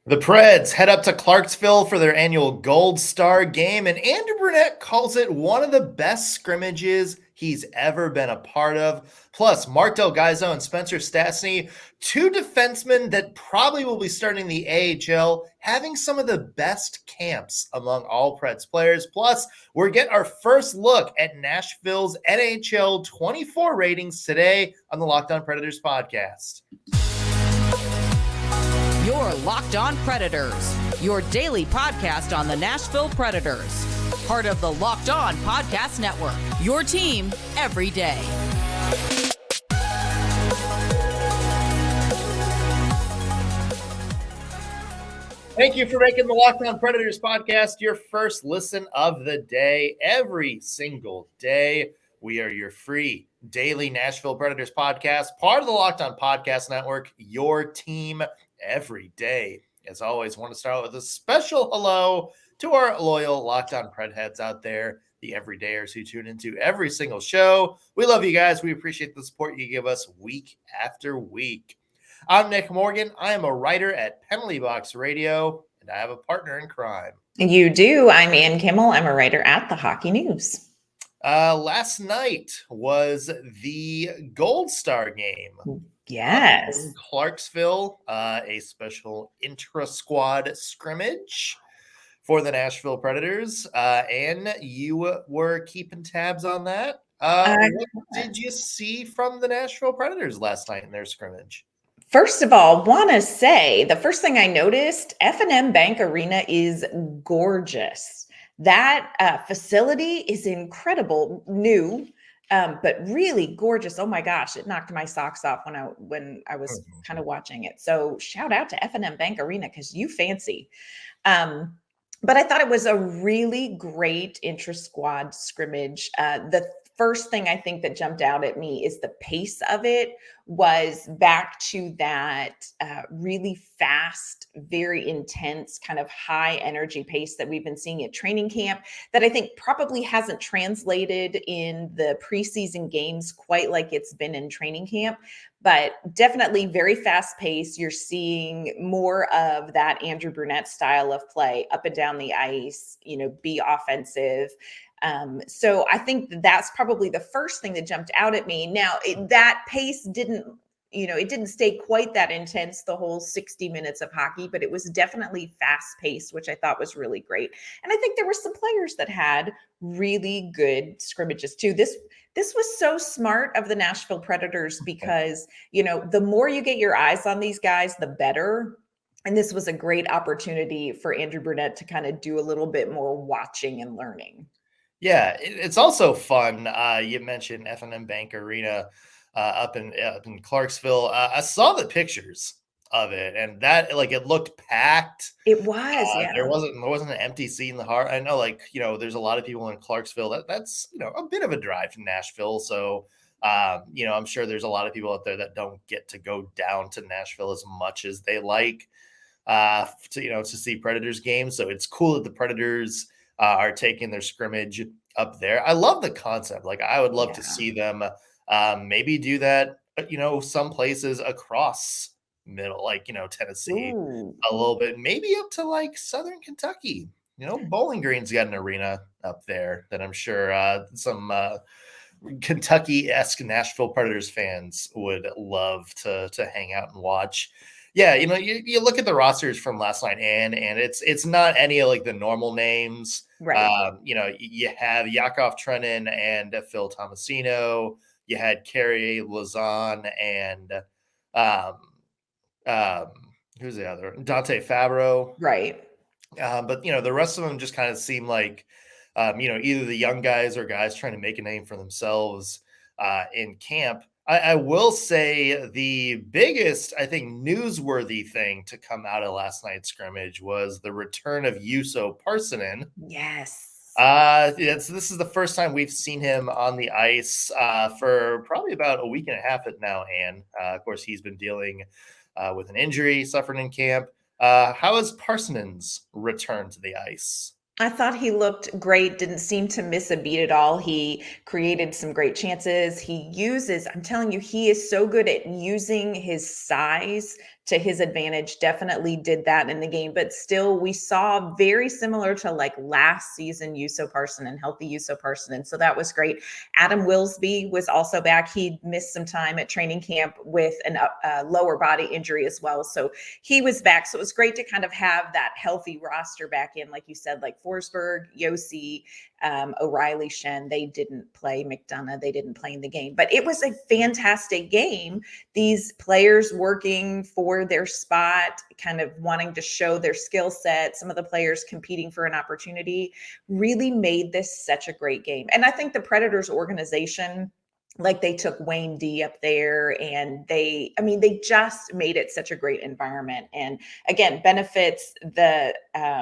The Preds head up to Clarksville for their annual Gold Star game, and Andrew Brunette calls it one of the best scrimmages he's ever been a part of. Plus, Marc Del Gaizo and Spencer Stastney, two defensemen that probably will be starting the AHL, having some of the best camps among all Preds players. Plus, we're getting our first look at Nashville's NHL 24 ratings today on the Locked On Predators podcast. Your Locked On Predators, your daily podcast on the Nashville Predators. Part of the Locked On Podcast Network, your team every day. Thank you for making the Locked On Predators podcast your first listen of the day. Every single day, we are your free daily Nashville Predators podcast, part of the Locked On Podcast Network, your team every day. As always, I want to start with a special hello to our loyal Locked On Pred heads out there, the everydayers who tune into every single show. We love you guys. We appreciate the support you give us week after week. I'm Nick Morgan. I am a writer at Penalty Box Radio, and I have a partner in crime. You do. I'm Ann Kimmel. I'm a writer at the Hockey News. Last night was the Gold Star game. Yes. In Clarksville, a special intra-squad scrimmage for the Nashville Predators. And you were keeping tabs on that. What did you see from the Nashville Predators last night in their scrimmage? First of all, want to say the first thing I noticed, F&M Bank Arena is gorgeous. That facility is incredible, new. But really gorgeous. Oh my gosh, it knocked my socks off when I was kind of watching it. So shout out to F&M Bank Arena because you fancy. But I thought it was a really great intra-squad scrimmage. The first thing I think that jumped out at me is the pace of it was back to that really fast, very intense, kind of high energy pace that we've been seeing at training camp that I think probably hasn't translated in the preseason games quite like it's been in training camp, but definitely very fast pace. You're seeing more of that Andrew Brunette style of play up and down the ice, be offensive. So I think that's probably the first thing that jumped out at me. Now that pace didn't stay quite that intense the whole 60 minutes of hockey, but it was definitely fast paced, which I thought was really great. And I think there were some players that had really good scrimmages too. This was so smart of the Nashville Predators because, the more you get your eyes on these guys, the better. And this was a great opportunity for Andrew Brunette to kind of do a little bit more watching and learning. Yeah, it's also fun. You mentioned F&M Bank Arena up in Clarksville. I saw the pictures of it, and that it looked packed. It was. Yeah. There wasn't an empty seat in the heart. I know, there's a lot of people in Clarksville. That's a bit of a drive to Nashville. So, I'm sure there's a lot of people out there that don't get to go down to Nashville as much as they like to see Predators games. So it's cool that the Predators are taking their scrimmage up there. I love the concept. I would love to see them maybe do that, some places across middle, Tennessee. Ooh. A little bit, maybe up to Southern Kentucky. Bowling Green's got an arena up there that I'm sure some Kentucky-esque Nashville Predators fans would love to hang out and watch. Yeah, you look at the rosters from last night, and it's not any of the normal names. Right. You have Yakov Trenin and Phil Tomasino. You had Carrie Lazan and who's the other? Dante Fabro. Right. But the rest of them just kind of seem like either the young guys or guys trying to make a name for themselves in camp. I will say the biggest, I think, newsworthy thing to come out of last night's scrimmage was the return of Juuso Parssinen. Yes. This is the first time we've seen him on the ice for probably about a week and a half now, Ann. Of course, he's been dealing with an injury suffered in camp. How is Parssinen's return to the ice? I thought he looked great, didn't seem to miss a beat at all. He created some great chances. I'm telling you, he is so good at using his size to his advantage, definitely did that in the game. But still, we saw very similar to like last season, Juuso Parssinen and healthy Juuso Parssinen. So that was great. Adam Wilsby was also back. He missed some time at training camp with a lower body injury as well. So he was back. So it was great to kind of have that healthy roster back in, like you said, like Forsberg, Josi, O'Reilly, Shen. They didn't play. McDonough, they didn't play in the game. But it was a fantastic game. These players working for their spot, kind of wanting to show their skill set. Some of the players competing for an opportunity really made this such a great game. And I think the Predators organization, like they took Wayne D up there and they just made it such a great environment. And again, benefits the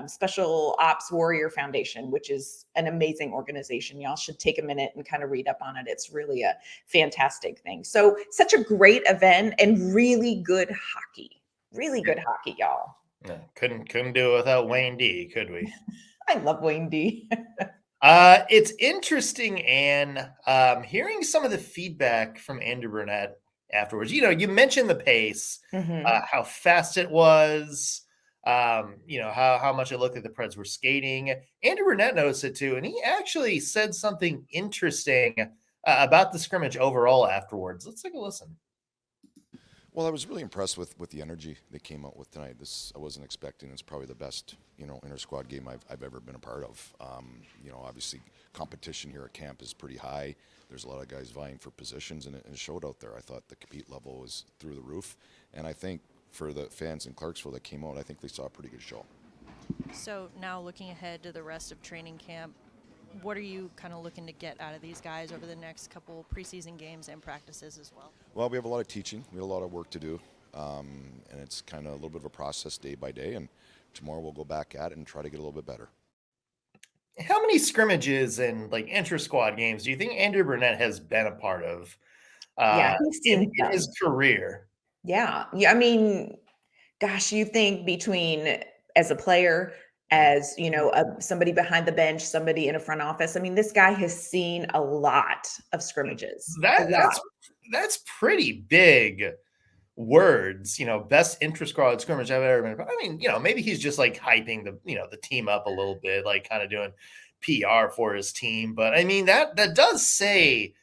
Special Ops Warrior Foundation, which is an amazing organization. Y'all should take a minute and kind of read up on it. It's really a fantastic thing. So such a great event and really good hockey. Really good hockey, y'all. Yeah, couldn't do it without Wayne D, could we? I love Wayne D. It's interesting, Ann, hearing some of the feedback from Andrew Brunette afterwards. You mentioned the pace, how fast it was, how much it looked like the Preds were skating. Andrew Brunette noticed it too, and he actually said something interesting about the scrimmage overall afterwards. Let's take a listen. Well, I was really impressed with the energy they came out with tonight. This I wasn't expecting. It's probably the best, inter-squad game I've ever been a part of. Obviously competition here at camp is pretty high. There's a lot of guys vying for positions, and it showed out there. I thought the compete level was through the roof, and I think for the fans in Clarksville that came out, I think they saw a pretty good show. So now looking ahead to the rest of training camp, what are you kind of looking to get out of these guys over the next couple preseason games and practices as well? Well, we have a lot of teaching. We have a lot of work to do, and it's kind of a little bit of a process day by day, and tomorrow we'll go back at it and try to get a little bit better. How many scrimmages and like intra-squad games do you think Andrew Brunette has been a part of in his career? Yeah. I mean, gosh, you think between as a player, as somebody behind the bench, somebody in a front office. I mean, this guy has seen a lot of scrimmages. That's pretty big words. Best intra-squad scrimmage I've ever been. I mean, maybe he's just like hyping the team up a little bit, like kind of doing PR for his team. But I mean, that does say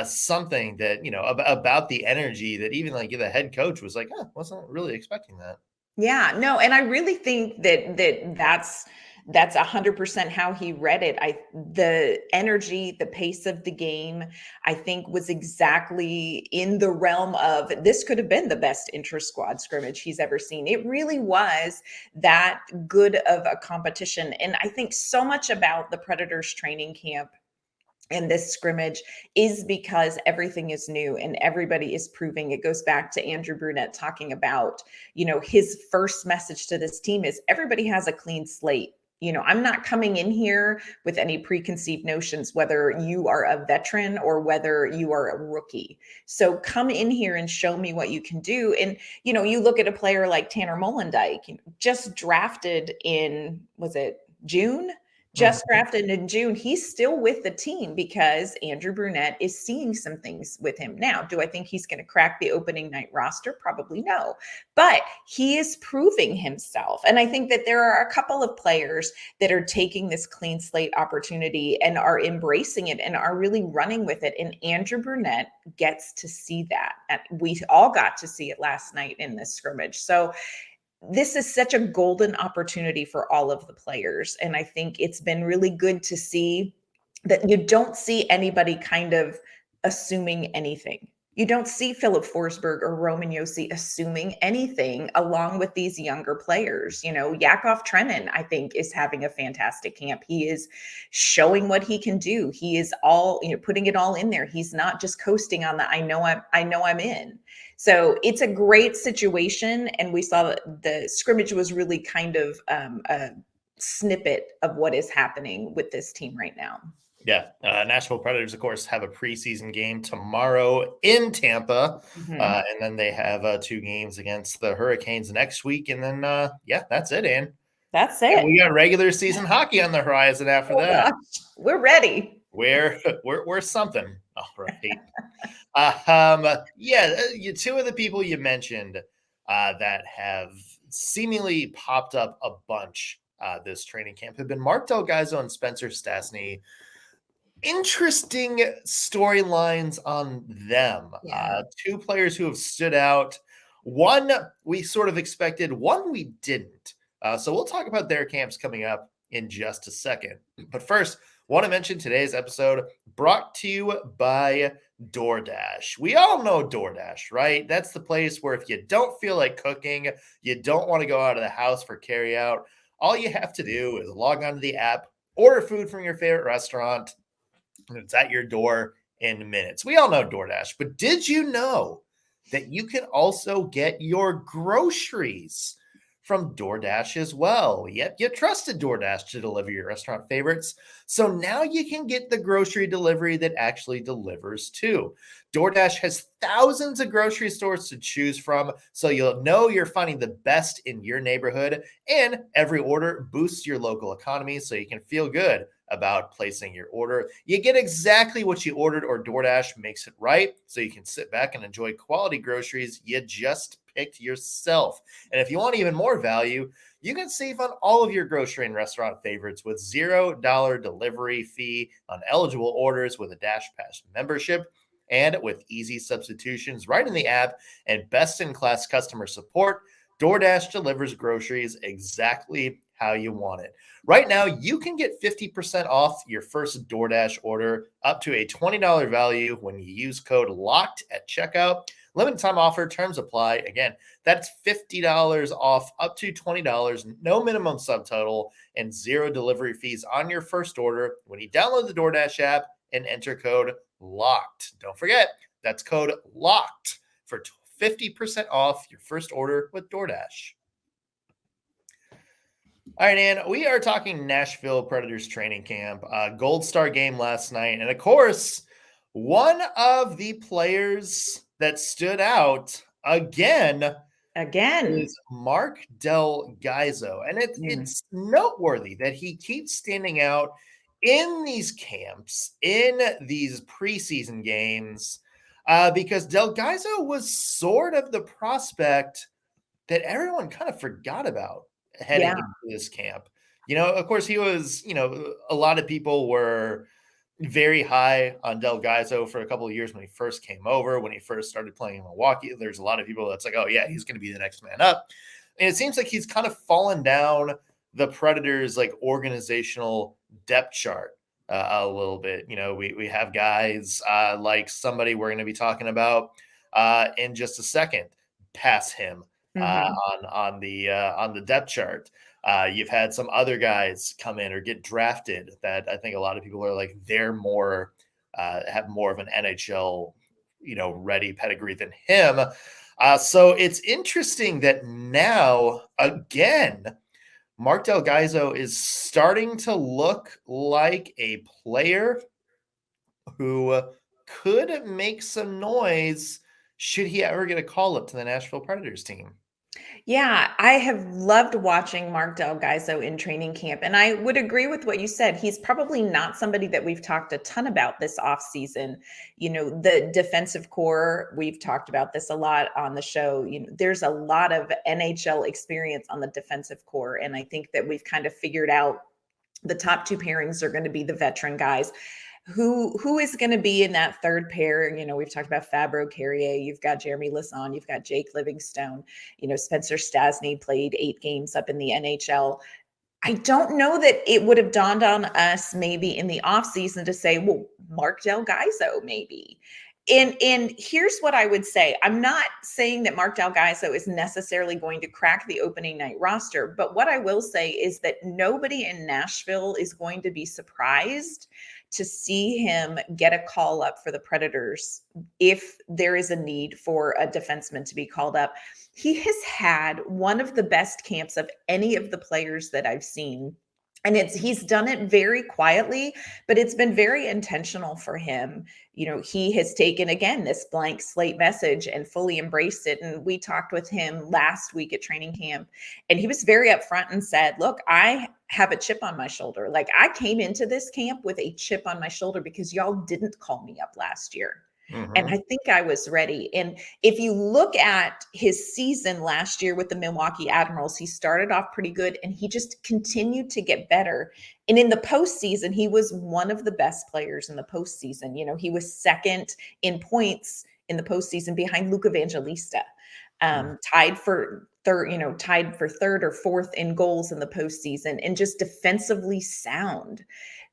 something that about the energy that even like the head coach was like, wasn't really expecting that. Yeah, no, and I really think that's 100% how he read it. The energy, the pace of the game, I think was exactly in the realm of this could have been the best intra-squad scrimmage he's ever seen. It really was that good of a competition. And I think so much about the Predators training camp and this scrimmage is because everything is new and everybody is proving. It goes back to Andrew Brunette talking about, his first message to this team is everybody has a clean slate. I'm not coming in here with any preconceived notions, whether you are a veteran or whether you are a rookie. So come in here and show me what you can do. And, you look at a player like Tanner Molendyk, just drafted in, was it June? Just drafted in June. He's still with the team because Andrew Brunette is seeing some things with him. Now, do I think he's going to crack the opening night roster? Probably no. But he is proving himself. And I think that there are a couple of players that are taking this clean slate opportunity and are embracing it and are really running with it. And Andrew Brunette gets to see that. And we all got to see it last night in this scrimmage. So this is such a golden opportunity for all of the players. And I think it's been really good to see that you don't see anybody kind of assuming anything. You don't see Philip Forsberg or Roman Josi assuming anything along with these younger players. Yakov Trenin, I think, is having a fantastic camp. He is showing what he can do. He is all, putting it all in there. He's not just coasting on the, I know I'm in. So it's a great situation. And we saw that the scrimmage was really kind of a snippet of what is happening with this team right now. Yeah. Nashville Predators, of course, have a preseason game tomorrow in Tampa. And then they have 2 games against the Hurricanes next week. And then, that's it, Ann. That's it. And we got regular season hockey on the horizon after that. Gosh. We're ready. We're something. All right. 2 of the people you mentioned that have seemingly popped up a bunch this training camp have been Marc Del Gaizo and Spencer Stastney. Interesting storylines on them. Yeah. Two players who have stood out. One we sort of expected, one we didn't. So we'll talk about their camps coming up in just a second. But first, want to mention today's episode brought to you by DoorDash. We all know DoorDash, right? That's the place where if you don't feel like cooking, you don't want to go out of the house for carry out, all you have to do is log onto the app, order food from your favorite restaurant, and it's at your door in minutes. We all know DoorDash, but did you know that you can also get your groceries from DoorDash as well? Yep, you trusted DoorDash to deliver your restaurant favorites. So now you can get the grocery delivery that actually delivers too. DoorDash has thousands of grocery stores to choose from, so you'll know you're finding the best in your neighborhood, and every order boosts your local economy so you can feel good about placing your order. You get exactly what you ordered, or DoorDash makes it right so you can sit back and enjoy quality groceries you just picked yourself. And if you want even more value, you can save on all of your grocery and restaurant favorites with $0 delivery fee on eligible orders with a Dash Pass membership, and with easy substitutions right in the app and best-in-class customer support. DoorDash delivers groceries exactly how you want it. Right now, you can get 50% off your first DoorDash order up to a $20 value when you use code LOCKED at checkout. Limited time offer, terms apply. Again, that's $50 off up to $20, no minimum subtotal, and zero delivery fees on your first order when you download the DoorDash app and enter code LOCKED. Don't forget, that's code LOCKED for 50% off your first order with DoorDash. All right, Ann, we are talking Nashville Predators training camp, Gold Star game last night. And of course, one of the players that stood out again is Marc Del Gaizo. And it's noteworthy that he keeps standing out in these camps, in these preseason games, because Del Gaizo was sort of the prospect that everyone kind of forgot about heading into this camp. Of course, he was, a lot of people were very high on Del Gaizo for a couple of years when he first came over, when he first started playing in Milwaukee. There's a lot of people that's like, oh, yeah, he's going to be the next man up. And it seems like he's kind of fallen down the Predators' organizational depth chart a little bit. We have guys like somebody we're going to be talking about in just a second pass him on the depth chart. You've had some other guys come in or get drafted that I think a lot of people are like they're more have more of an NHL ready pedigree than him. So it's interesting that now again Marc Del Gaizo is starting to look like a player who could make some noise should he ever get a call up to the Nashville Predators team. Yeah, I have loved watching Marc Del Gaizo in training camp. And I would agree with what you said. He's probably not somebody that we've talked a ton about this offseason. The defensive core, we've talked about this a lot on the show. There's a lot of NHL experience on the defensive core. And I think that we've kind of figured out the top two pairings are going to be the veteran guys. Who is going to be in that third pair? We've talked about Fabro Carrier. You've got Jeremy Lauzon. You've got Jake Livingstone. Spencer Stastney played 8 games up in the NHL. I don't know that it would have dawned on us maybe in the offseason to say, well, Marc Del Gaizo maybe. And here's what I would say. I'm not saying that Marc Del Gaizo is necessarily going to crack the opening night roster, but what I will say is that nobody in Nashville is going to be surprised to see him get a call up for the Predators if there is a need for a defenseman to be called up. He has had one of the best camps of any of the players that I've seen. And he's done it very quietly, but it's been very intentional for him. He has taken, again, this blank slate message and fully embraced it. And we talked with him last week at training camp, and he was very upfront and said, look, I have a chip on my shoulder. Like, I came into this camp with a chip on my shoulder because y'all didn't call me up last year. And I think I was ready. And if you look at his season last year with the Milwaukee Admirals, he started off pretty good and he just continued to get better. And in the postseason, he was one of the best players in the postseason. You know, he was second in points in the postseason behind Luke Evangelista, tied for third or fourth in goals in the postseason, and just defensively sound.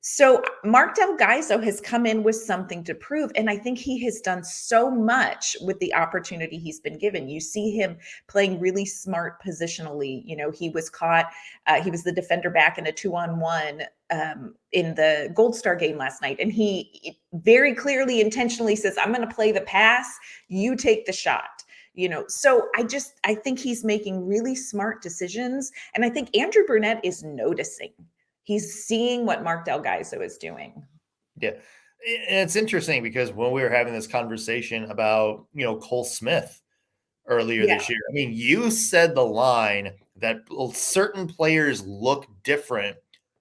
So Marc Del Gaizo has come in with something to prove. And I think he has done so much with the opportunity he's been given. You see him playing really smart positionally. You know, he was the defender back in a 2-on-1 in the Gold Star game last night. And he very clearly, intentionally says, I'm going to play the pass, you take the shot. You know, so I think he's making really smart decisions. And I think Andrew Brunette is noticing. He's seeing what Marc Del Gaizo is doing. Yeah. And it's interesting because when we were having this conversation about, Cole Smith earlier this year, I mean, you said the line that certain players look different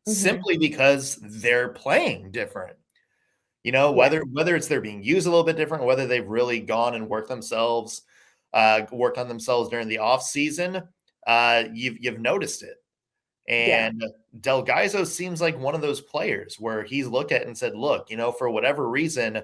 simply because they're playing different. You know, whether it's they're being used a little bit different, whether they've really gone and worked on themselves during the off season, you've noticed it. And Del Gaizo seems like one of those players where he's looked at and said, look, for whatever reason,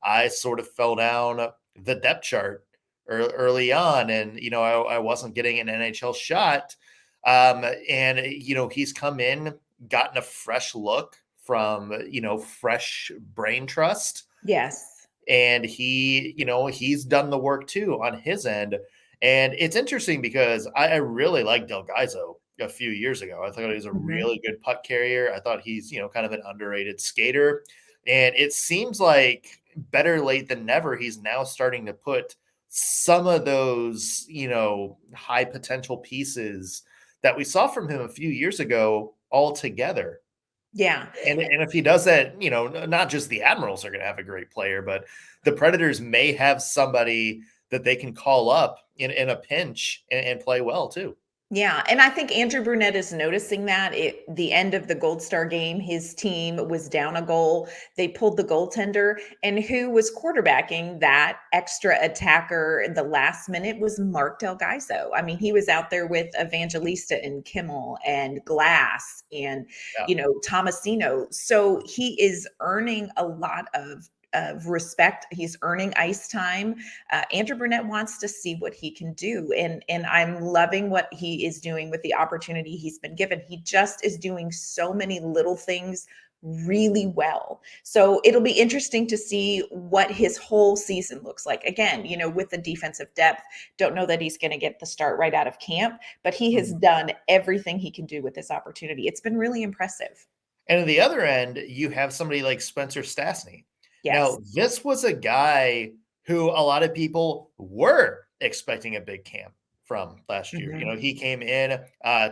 I sort of fell down the depth chart early on and, I wasn't getting an NHL shot. And he's come in, gotten a fresh look from, fresh brain trust. Yes. And he's done the work too on his end. And it's interesting because I really like Del Gaizo a few years ago. I thought he was a really good puck carrier. I thought he's, kind of an underrated skater. And it seems like better late than never, he's now starting to put some of those, high potential pieces that we saw from him a few years ago all together. Yeah. And if he does that, not just the Admirals are going to have a great player, but the Predators may have somebody that they can call up in a pinch and play well too. Yeah. And I think Andrew Brunette is noticing that at the end of the Gold Star game, his team was down a goal. They pulled the goaltender, and who was quarterbacking that extra attacker in the last minute was Marc Del Gaizo. I mean, he was out there with Evangelista and Kimmel and Glass and, Tomasino. So he is earning a lot of respect. He's earning ice time. Andrew Brunette wants to see what he can do. And I'm loving what he is doing with the opportunity he's been given. He just is doing so many little things really well. So it'll be interesting to see what his whole season looks like. Again, with the defensive depth, don't know that he's going to get the start right out of camp, but he has done everything he can do with this opportunity. It's been really impressive. And at the other end, you have somebody like Spencer Stastney. Yes. Now, this was a guy who a lot of people were expecting a big camp from last year. He came in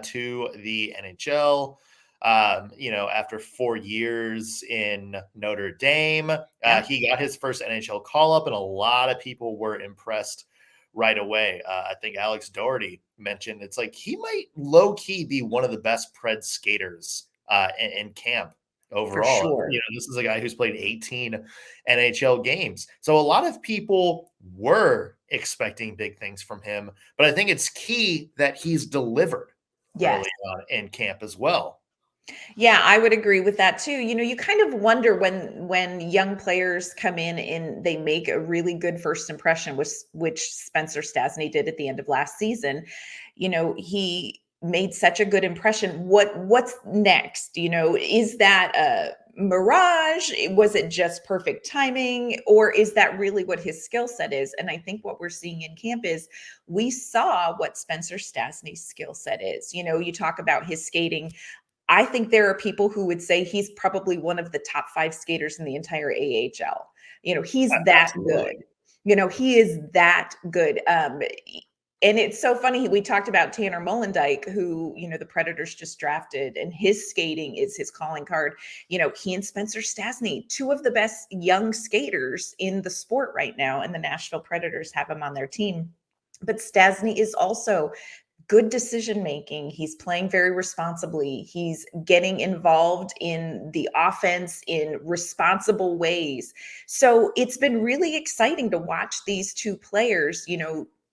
to the NHL, after 4 years in Notre Dame. He got his first NHL call-up, and a lot of people were impressed right away. I think Alex Doherty mentioned it's like he might low-key be one of the best Pred skaters in camp. Overall, sure. This is a guy who's played 18 NHL games. So a lot of people were expecting big things from him, but I think it's key that he's delivered early on in camp as well. Yeah, I would agree with that too. You kind of wonder when young players come in and they make a really good first impression, which Spencer Stastney did at the end of last season. He made such a good impression. What's next? Is that a mirage? Was it just perfect timing? Or is that really what his skill set is? And I think what we're seeing in camp is we saw what Spencer Stastney's skill set is. You talk about his skating. I think there are people who would say he's probably one of the top 5 skaters in the entire AHL. He's that good. He is that good. And it's so funny. We talked about Tanner Molendyk, who, the Predators just drafted, and his skating is his calling card. He and Spencer Stastney, 2 of the best young skaters in the sport right now, and the Nashville Predators have him on their team. But Stastney is also good decision making. He's playing very responsibly. He's getting involved in the offense in responsible ways. So it's been really exciting to watch these two players,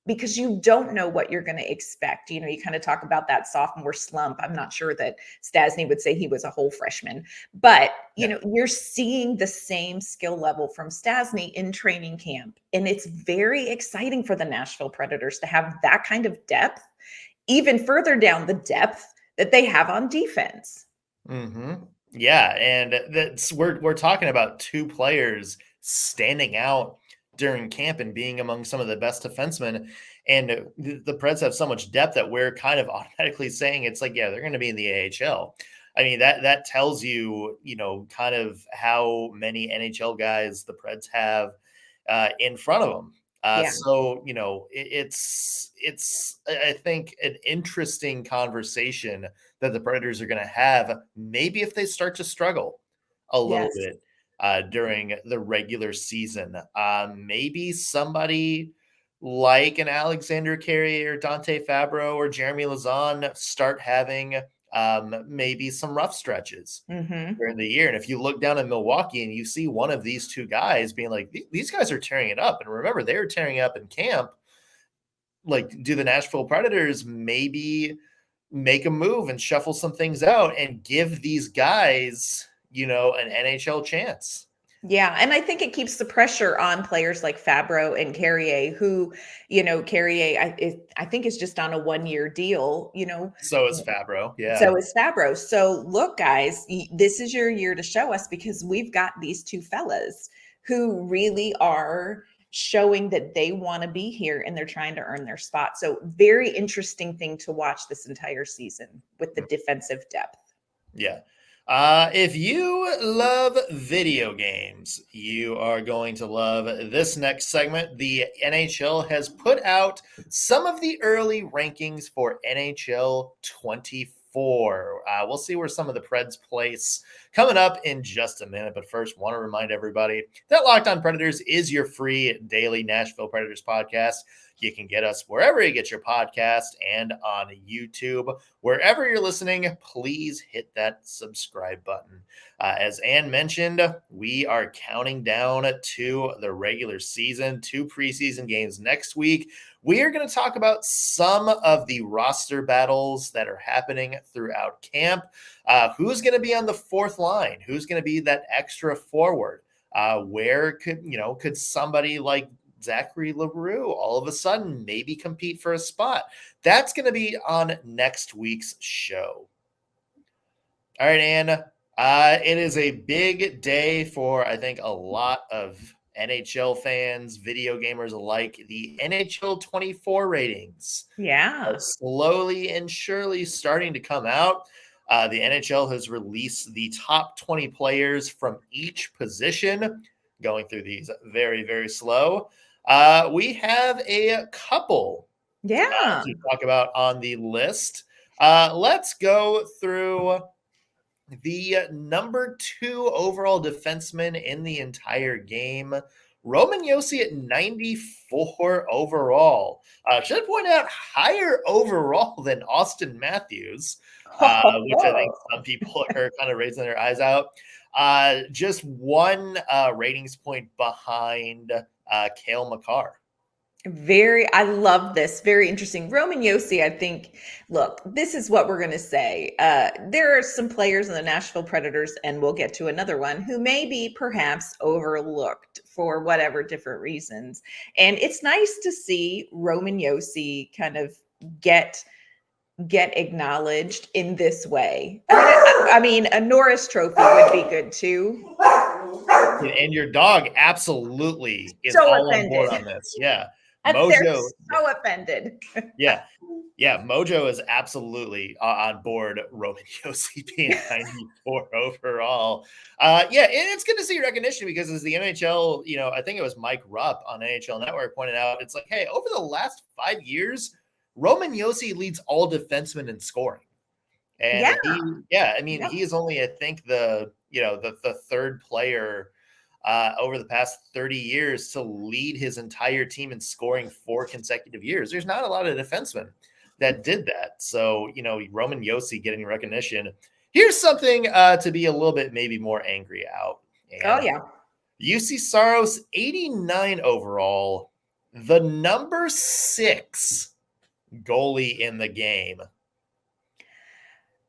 because you don't know what you're going to expect. You kind of talk about that sophomore slump. I'm not sure that Stastney would say he was a whole freshman, but you're seeing the same skill level from Stastney in training camp. And it's very exciting for the Nashville Predators to have that kind of depth, even further down the depth that they have on defense. Mm-hmm. Yeah. And we're talking about two players standing out during camp and being among some of the best defensemen. And the Preds have so much depth that we're kind of automatically saying it's like, yeah, they're going to be in the AHL. I mean, that tells you, kind of how many NHL guys the Preds have in front of them. So, it's I think an interesting conversation that the Predators are going to have, maybe if they start to struggle a little bit during the regular season. Maybe somebody like an Alexander Carrier or Dante Fabro or Jeremy Lauzon start having maybe some rough stretches during the year. And if you look down at Milwaukee and you see one of these two guys being like, these guys are tearing it up. And remember, they were tearing it up in camp. Like, do the Nashville Predators maybe make a move and shuffle some things out and give these guys, an NHL chance? Yeah. And I think it keeps the pressure on players like Fabro and Carrier, who, Carrier, I think is just on a 1-year deal, So is Fabro. Yeah. So is Fabro. So look, guys, this is your year to show us, because we've got these two fellas who really are showing that they want to be here and they're trying to earn their spot. So very interesting thing to watch this entire season with the defensive depth. Yeah. If you love video games, you are going to love this next segment. The NHL has put out some of the early rankings for NHL 24. We'll see where some of the Preds place coming up in just a minute. But first, want to remind everybody that Locked On Predators is your free daily Nashville Predators podcast. You can get us wherever you get your podcast and on YouTube. Wherever you're listening, please hit that subscribe button. As Ann mentioned, we are counting down to the regular season, 2 preseason games next week. We are going to talk about some of the roster battles that are happening throughout camp. Who's going to be on the fourth line? Who's going to be that extra forward? Where could somebody like Zachary LaRue all of a sudden maybe compete for a spot? That's going to be on next week's show. All right, Ann. It is a big day for, I think, a lot of NHL fans, video gamers alike. The NHL 24 ratings are slowly and surely starting to come out. The NHL has released the top 20 players from each position, going through these very, very slow. We have a couple to talk about on the list. Let's go through the number 2 overall defenseman in the entire game, Roman Josi at 94 overall. Should point out higher overall than Austin Matthews, which I think some people are kind of raising their eyes out. Just 1 ratings point behind Cale Makar. I love this. Very interesting. Roman Josi, I think, look, this is what we're going to say. There are some players in the Nashville Predators, and we'll get to another one, who may be perhaps overlooked for whatever different reasons. And it's nice to see Roman Josi kind of get acknowledged in this way. I mean, a Norris Trophy would be good too. And your dog absolutely is so all offended. on board on this. Yeah. Mojo, so offended. Yeah. Mojo is absolutely on board Roman Josi being 94 overall. It's good to see recognition, because as the NHL, I think it was Mike Rupp on NHL Network pointed out, it's like, hey, over the last 5 years, Roman Josi leads all defensemen in scoring. And he is only, I think, the third player over the past 30 years to lead his entire team in scoring 4 consecutive years. There's not a lot of defensemen that did that. So, Roman Josi getting recognition. Here's something to be a little bit maybe more angry out. Oh, yeah. UC Saros, 89 overall, the number 6 goalie in the game.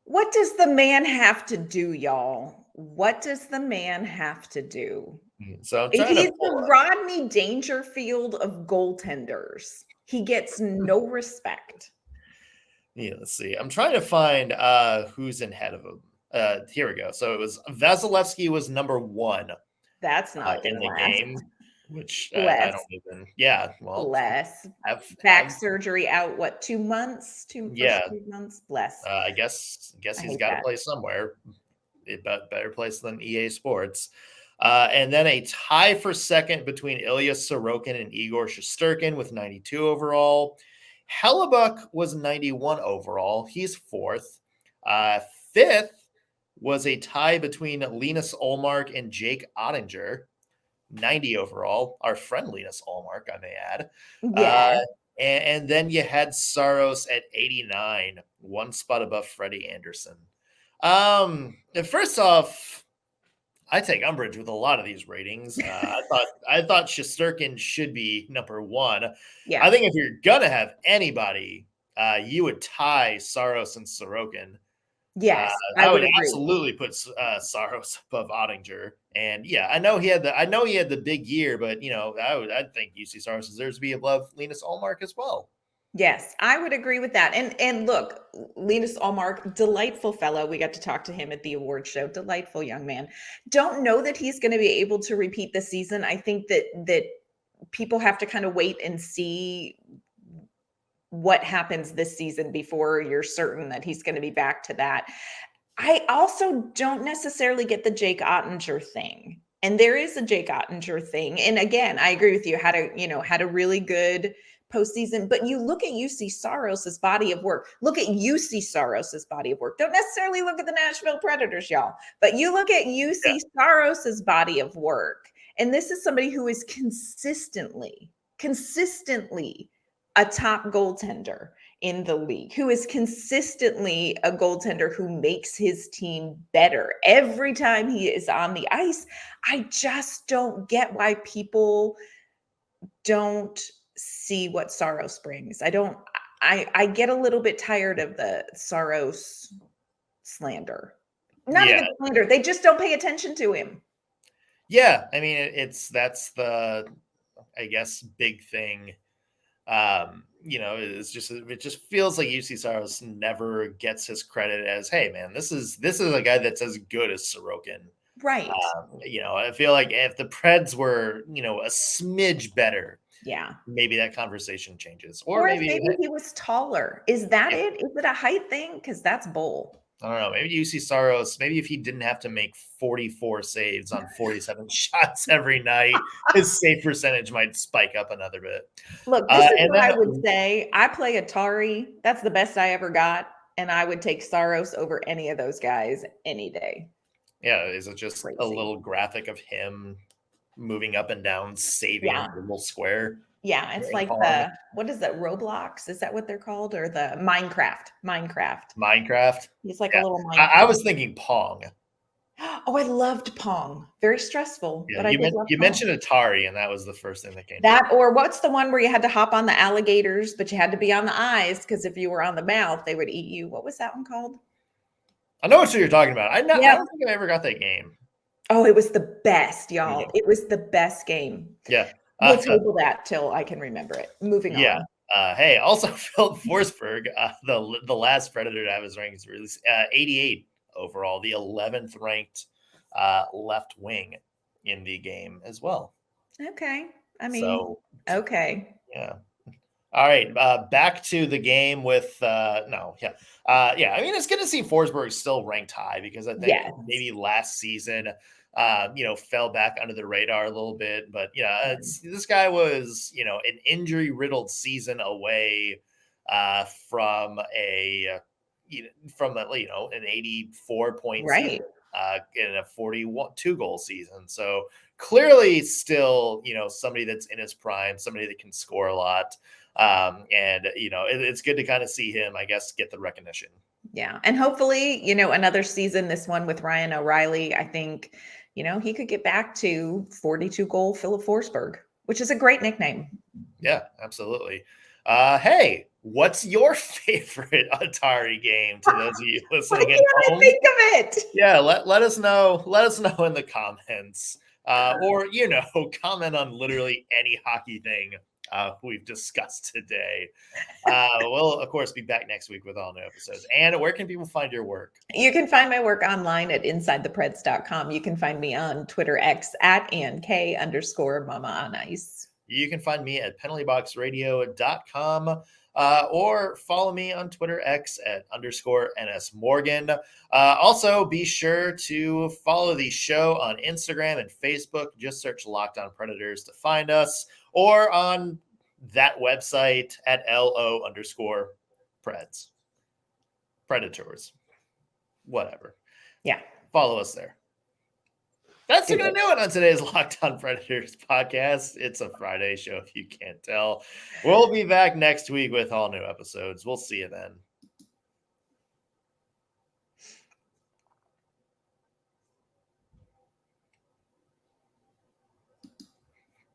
What does the man have to do, y'all? What does the man have to do? So I'm trying He's to the Rodney Dangerfield of goaltenders. He gets no respect. Yeah, let's see. I'm trying to find who's ahead of him. Here we go. So it was Vasilevsky was number 1. That's not in the last. game, which I don't even. Yeah, well, Bless. Have surgery out. What, 2 months? 2 months. Bless. I guess he's got to play somewhere. Better place than EA Sports. And then a tie for second between Ilya Sorokin and Igor Shesterkin with 92 overall. Hellebuck was 91 overall. He's 4th. 5th was a tie between Linus Ullmark and Jake Ottinger, 90 overall. Our friend Linus Ullmark, I may add. Yeah. And then you had Saros at 89, 1 spot above Freddie Anderson. First off, I take umbrage with a lot of these ratings. I thought Shesterkin should be number 1. Yeah. I think if you're gonna have anybody, you would tie Saros and Sorokin. Yes, I would agree. absolutely put Saros above Ottinger. And yeah, I know he had the big year, but I'd think UC Saros deserves to be above Linus Ullmark as well. Yes, I would agree with that. And look, Linus Ullmark, delightful fellow. We got to talk to him at the award show. Delightful young man. Don't know that he's going to be able to repeat the season. I think that people have to kind of wait and see what happens this season before you're certain that he's going to be back to that. I also don't necessarily get the Jake Ottinger thing. And there is a Jake Ottinger thing. And again, I agree with you, had a really good postseason, but you look at UC Saros's body of work. Look at UC Saros's body of work. Don't necessarily look at the Nashville Predators, y'all, but you look at UC Saros's body of work. And this is somebody who is consistently a top goaltender in the league, who is consistently a goaltender who makes his team better every time he is on the ice. I just don't get why people don't see what Saros brings. I get a little bit tired of the Saros slander. Not even slander. They just don't pay attention to him. Yeah. I mean, that's the, I guess, big thing. It just feels like UC Saros never gets his credit as, hey man, this is a guy that's as good as Sorokin. Right. I feel like if the Preds were, a smidge better, maybe that conversation changes. Or maybe he was taller. Is that it? Is it a height thing? Because that's bull. I don't know. Maybe UC Saros, maybe if he didn't have to make 44 saves on 47 shots every night, his save percentage might spike up another bit. Look, this is what I would say. I play Atari. That's the best I ever got. And I would take Saros over any of those guys any day. Yeah. Is it just a little graphic of him moving up and down, saving a little square? Yeah, it's like what is that, Roblox? Is that what they're called? Or the Minecraft? It's like a little Minecraft. I was thinking Pong. Oh, I loved Pong. Very stressful. Yeah, but you mentioned Atari, and that was the first thing that came. Or what's the one where you had to hop on the alligators, but you had to be on the eyes because if you were on the mouth, they would eat you. What was that one called? I know what you're talking about. I don't think I ever got that game. Oh, it was the best, y'all. It was the best game. Yeah. We'll table that till I can remember it. Moving on. Hey, also Philip Forsberg, the last Predator to have his rankings released, 88 overall, the 11th ranked left wing in the game as well. Okay. Okay. Yeah. All right. Back to the game with I mean, it's good to see Forsberg still ranked high because I think maybe last season fell back under the radar a little bit, but this guy was, an injury riddled season away from an 84 point season, in a 42 goal season. So clearly still, somebody that's in his prime, somebody that can score a lot. And, it's good to kind of see him, I guess, get the recognition. Yeah. And hopefully, another season, this one with Ryan O'Reilly, I think, he could get back to 42 goal Philip Forsberg, which is a great nickname. Yeah, absolutely. Hey, what's your favorite Atari game to those of you listening Why at can't home? I think of it? Yeah, let us know. Let us know in the comments. Or, comment on literally any hockey thing we've discussed today. We'll, of course, be back next week with all new episodes. And where can people find your work? You can find my work online at InsideThePreds.com. You can find me on Twitter X at @AnK_Mama on Ice. You can find me at penaltyboxradio.com or follow me on Twitter X at _NSMorgan. Also, be sure to follow the show on Instagram and Facebook. Just search Locked On Predators to find us, or on that website at LO_Preds. Predators. Whatever. Yeah. Follow us there. That's going to do it on today's Locked On Predators podcast. It's a Friday show, if you can't tell. We'll be back next week with all new episodes. We'll see you then.